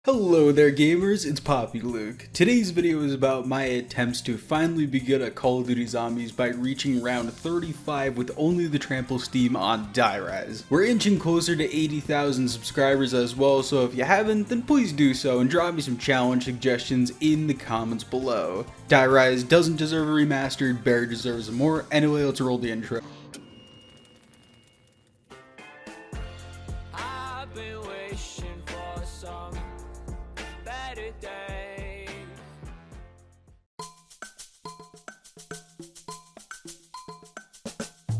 Hello there gamers, it's Poppy Luke. Today's video is about my attempts to finally be good at Call of Duty Zombies by reaching round 35 with only the Trample Steam on Die Rise. We're inching closer to 80,000 subscribers as well, so if you haven't, then please do so and drop me some challenge suggestions in the comments below. Die Rise doesn't deserve a remastered, Bear deserves more. Anyway, let's roll the intro.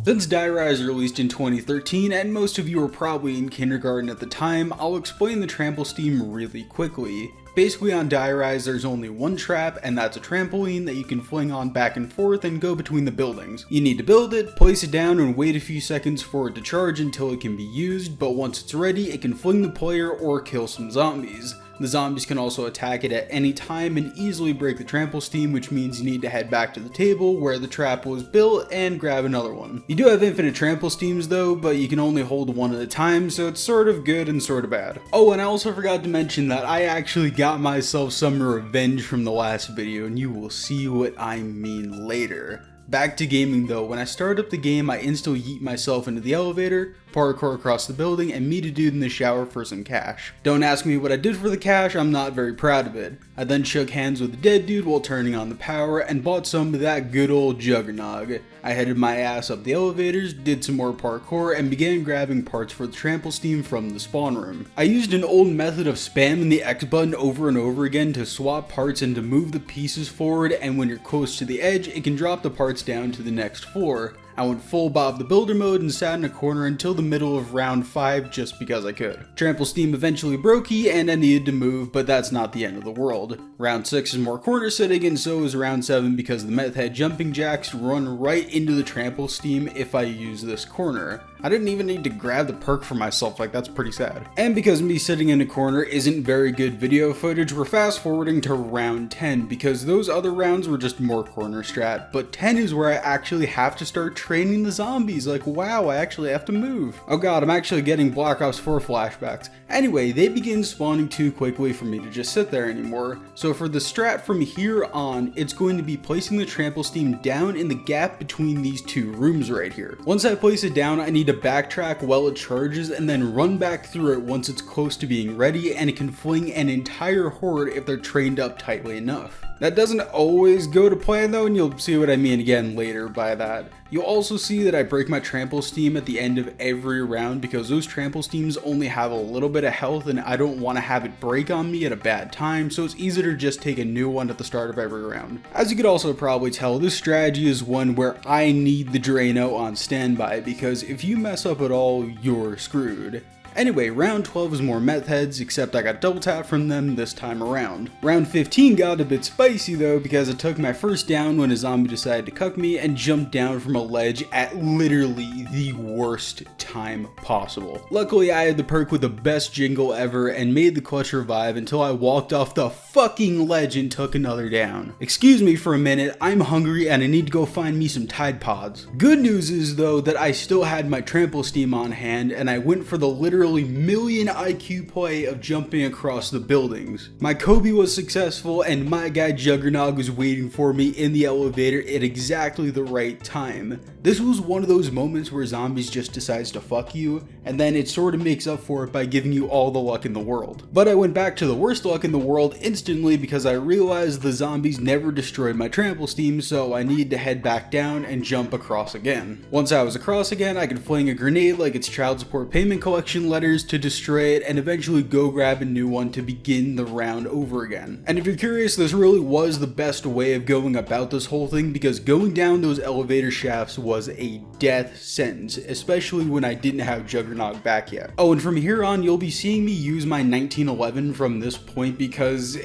Since Die Rise released in 2013, and most of you were probably in kindergarten at the time, I'll explain the Trample Steam really quickly. Basically on Die Rise there's only one trap, and that's a trampoline that you can fling on back and forth and go between the buildings. You need to build it, place it down, and wait a few seconds for it to charge until it can be used, but once it's ready it can fling the player or kill some zombies. The zombies can also attack it at any time and easily break the Trample Steam, which means you need to head back to the table where the trap was built and grab another one. You do have infinite Trample Steams though, but you can only hold one at a time, so it's sort of good and sort of bad. Oh, and I also forgot to mention that I actually got myself some revenge from the last video, and you will see what I mean later. Back to gaming though, when I started up the game I instantly yeet myself into the elevator, parkour across the building, and meet a dude in the shower for some cash. Don't ask me what I did for the cash, I'm not very proud of it. I then shook hands with the dead dude while turning on the power and bought some of that good old juggernog. I headed my ass up the elevators, did some more parkour, and began grabbing parts for the Trample Steam from the spawn room. I used an old method of spamming the X button over and over again to swap parts and to move the pieces forward, and when you're close to the edge, it can drop the parts down to the next floor. I went full Bob the Builder mode and sat in a corner until the middle of round 5 just because I could. Trample Steam eventually brokey and I needed to move, but that's not the end of the world. Round 6 is more corner sitting, and so is round 7 because the meth head jumping jacks run right into the Trample Steam if I use this corner. I didn't even need to grab the perk for myself, like that's pretty sad. And because me sitting in a corner isn't very good video footage, we're fast forwarding to round 10 because those other rounds were just more corner strat, but 10 is where I actually have to start training the zombies. Like wow, I actually have to move. Oh god, I'm actually getting Black Ops 4 flashbacks. Anyway, they begin spawning too quickly for me to just sit there anymore, so for the strat from here on, it's going to be placing the Trample Steam down in the gap between these two rooms right here. Once I place it down, I need to backtrack while it charges and then run back through it once it's close to being ready, and it can fling an entire horde if they're trained up tightly enough. That doesn't always go to plan though, and you'll see what I mean again later by that. You'll also see that I break my Trample Steam at the end of every round because those Trample Steams only have a little bit of health and I don't want to have it break on me at a bad time, so it's easier to just take a new one at the start of every round. As you could also probably tell, this strategy is one where I need the Drano on standby because if you mess up at all, you're screwed. Anyway, round 12 is more meth heads, except I got double tap from them this time around. Round 15 got a bit spicy though because I took my first down when a zombie decided to cuck me and jumped down from a ledge at literally the worst time possible. Luckily I had the perk with the best jingle ever and made the clutch revive until I walked off the fucking ledge and took another down. Excuse me for a minute, I'm hungry and I need to go find me some Tide Pods. Good news is though that I still had my Trample Steam on hand and I went for the literally million IQ play of jumping across the buildings. My Kobe was successful and my guy Juggernog was waiting for me in the elevator at exactly the right time. This was one of those moments where zombies just decides to fuck you, and then it sort of makes up for it by giving you all the luck in the world. But I went back to the worst luck in the world instantly because I realized the zombies never destroyed my Trample Steam, so I needed to head back down and jump across again. Once I was across again, I could fling a grenade like it's child support payment collection letters to destroy it and eventually go grab a new one to begin the round over again. And if you're curious, this really was the best way of going about this whole thing because going down those elevator shafts was a death sentence, especially when I didn't have Juggernog back yet. Oh, and from here on you'll be seeing me use my 1911 from this point because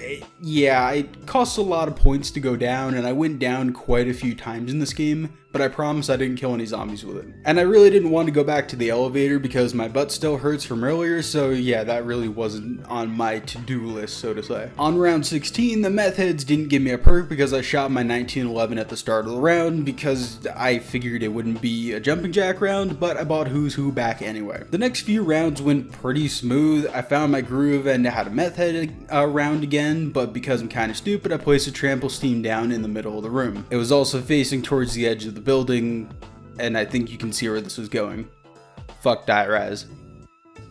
yeah, it costs a lot of points to go down and I went down quite a few times in this game, but I promise I didn't kill any zombies with it. And I really didn't want to go back to the elevator because my butt still hurts from earlier, so yeah, that really wasn't on my to-do list, so to say. On round 16, the meth heads didn't give me a perk because I shot my 1911 at the start of the round because I figured it wouldn't be a jumping jack round, but I bought Who's Who back anyway. The next few rounds went pretty smooth. I found my groove and had a meth head round again, but because I'm kind of stupid, I placed a Trample Steam down in the middle of the room. It was also facing towards the edge of the building, and I think you can see where this was going. Fuck Die-Rise.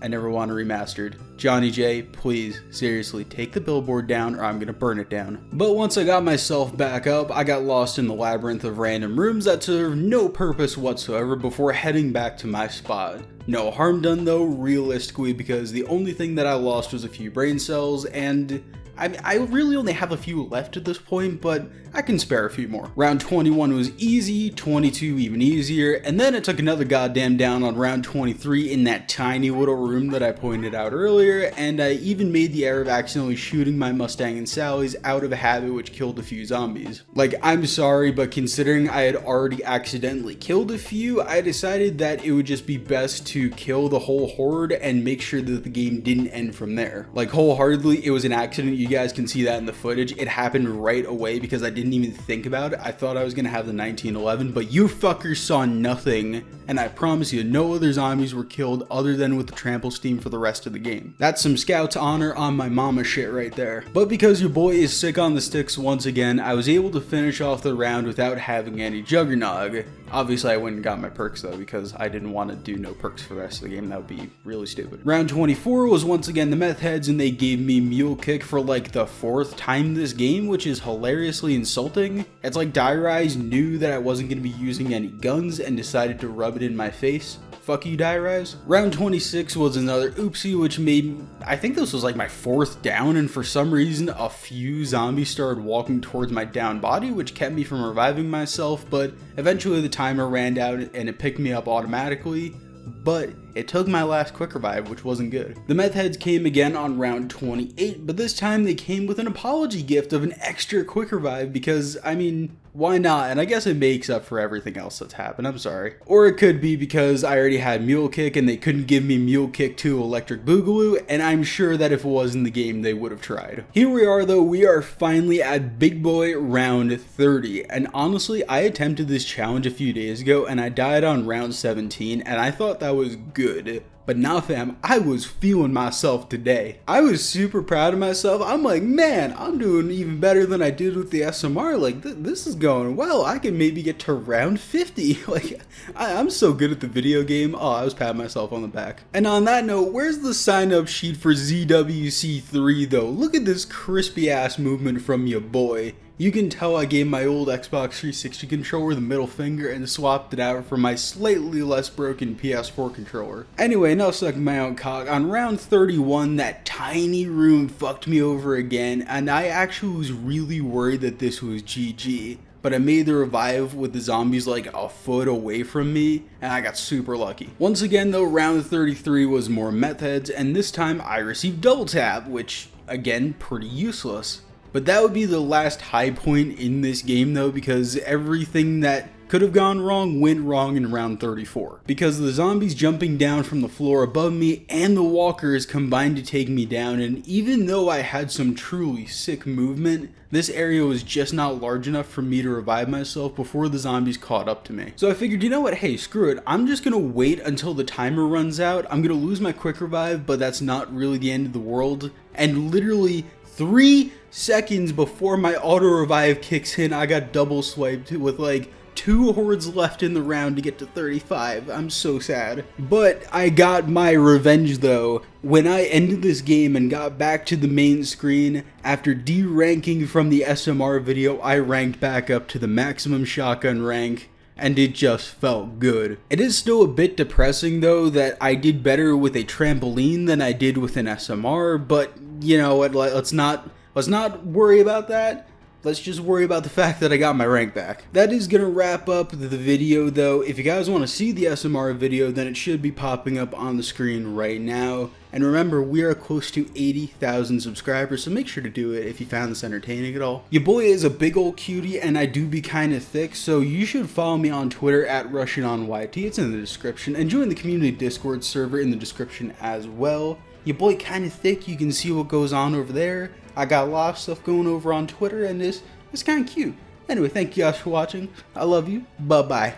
I never want to remastered. Johnny J, please, seriously, take the billboard down or I'm gonna burn it down. But once I got myself back up, I got lost in the labyrinth of random rooms that serve no purpose whatsoever before heading back to my spot. No harm done though, realistically, because the only thing that I lost was a few brain cells, and I really only have a few left at this point, but I can spare a few more. Round 21 was easy, 22 even easier, and then it took another goddamn down on round 23 in that tiny little room that I pointed out earlier, and I even made the error of accidentally shooting my Mustang and Sally's out of a habit, which killed a few zombies. Like, I'm sorry, but considering I had already accidentally killed a few, I decided that it would just be best to kill the whole horde and make sure that the game didn't end from there. Like, wholeheartedly, it was an accident. You guys can see that in the footage. It happened right away because I didn't even think about it. I thought I was gonna have the 1911, but you fuckers saw nothing, and I promise you, no other zombies were killed other than with the Trample Steam for the rest of the game. That's some Scout's honor on my mama shit right there. But because your boy is sick on the sticks once again, I was able to finish off the round without having any Juggernog. Obviously, I went and got my perks though, because I didn't want to do no perks for the rest of the game. That would be really stupid. Round 24 was once again the meth heads, and they gave me Mule Kick for like the 4th time this game, which is hilariously insulting. It's like Die-Rise knew that I wasn't going to be using any guns and decided to rub it in my face. Fuck you, Die-Rise. Round 26 was another oopsie, which made, I think this was like my 4th down, and for some reason a few zombies started walking towards my down body, which kept me from reviving myself, but eventually the timer ran out and it picked me up automatically. But it took my last quick revive, which wasn't good. The meth heads came again on round 28, but this time they came with an apology gift of an extra quick revive because, I mean, why not? And I guess it makes up for everything else that's happened, I'm sorry. Or it could be because I already had Mule Kick and they couldn't give me Mule Kick 2 Electric Boogaloo, and I'm sure that if it was in the game, they would have tried. Here we are though, we are finally at Big Boy round 30, and honestly, I attempted this challenge a few days ago and I died on round 17, and I thought that was good. But now fam, I was feeling myself today. I was super proud of myself. I'm like, man, I'm doing even better than I did with the SMR. Like, this is going well. I can maybe get to round 50. Like, I'm so good at the video game. Oh, I was patting myself on the back. And on that note, where's the sign up sheet for ZWC3 though? Look at this crispy ass movement from your boy. You can tell I gave my old Xbox 360 controller the middle finger and swapped it out for my slightly less broken PS4 controller. Anyway, enough sucking my own cock. On round 31, that tiny room fucked me over again, and I actually was really worried that this was GG. But I made the revive with the zombies like a foot away from me, and I got super lucky. Once again though, round 33 was more meth heads, and this time I received double tap, which, again, pretty useless. But that would be the last high point in this game though, because everything that could have gone wrong went wrong in round 34. Because the zombies jumping down from the floor above me and the walkers combined to take me down, and even though I had some truly sick movement, this area was just not large enough for me to revive myself before the zombies caught up to me. So I figured, you know what, hey, screw it, I'm just gonna wait until the timer runs out. I'm gonna lose my quick revive, but that's not really the end of the world. And literally 3 seconds before my auto revive kicks in, I got double swiped with like 2 hordes left in the round to get to 35. I'm so sad. But I got my revenge though. When I ended this game and got back to the main screen, after de-ranking from the SMR video, I ranked back up to the maximum shotgun rank, and it just felt good. It is still a bit depressing though that I did better with a trampoline than I did with an SMR, but you know what, let's not worry about that. let's just worry about the fact that I got my rank back. That is gonna wrap up the video though. If you guys want to see the SMR video, then it should be popping up on the screen right now. And remember, we are close to 80,000 subscribers, so make sure to do it if you found this entertaining at all. Your boy is a big old cutie, and I do be kinda thick, so you should follow me on Twitter at Rushin on YT. It's in the description, and join the community Discord server in the description as well. Your boy kinda thick, you can see what goes on over there. I got a lot of stuff going over on Twitter, and it's kinda cute. Anyway, thank you guys for watching. I love you. Bye-bye.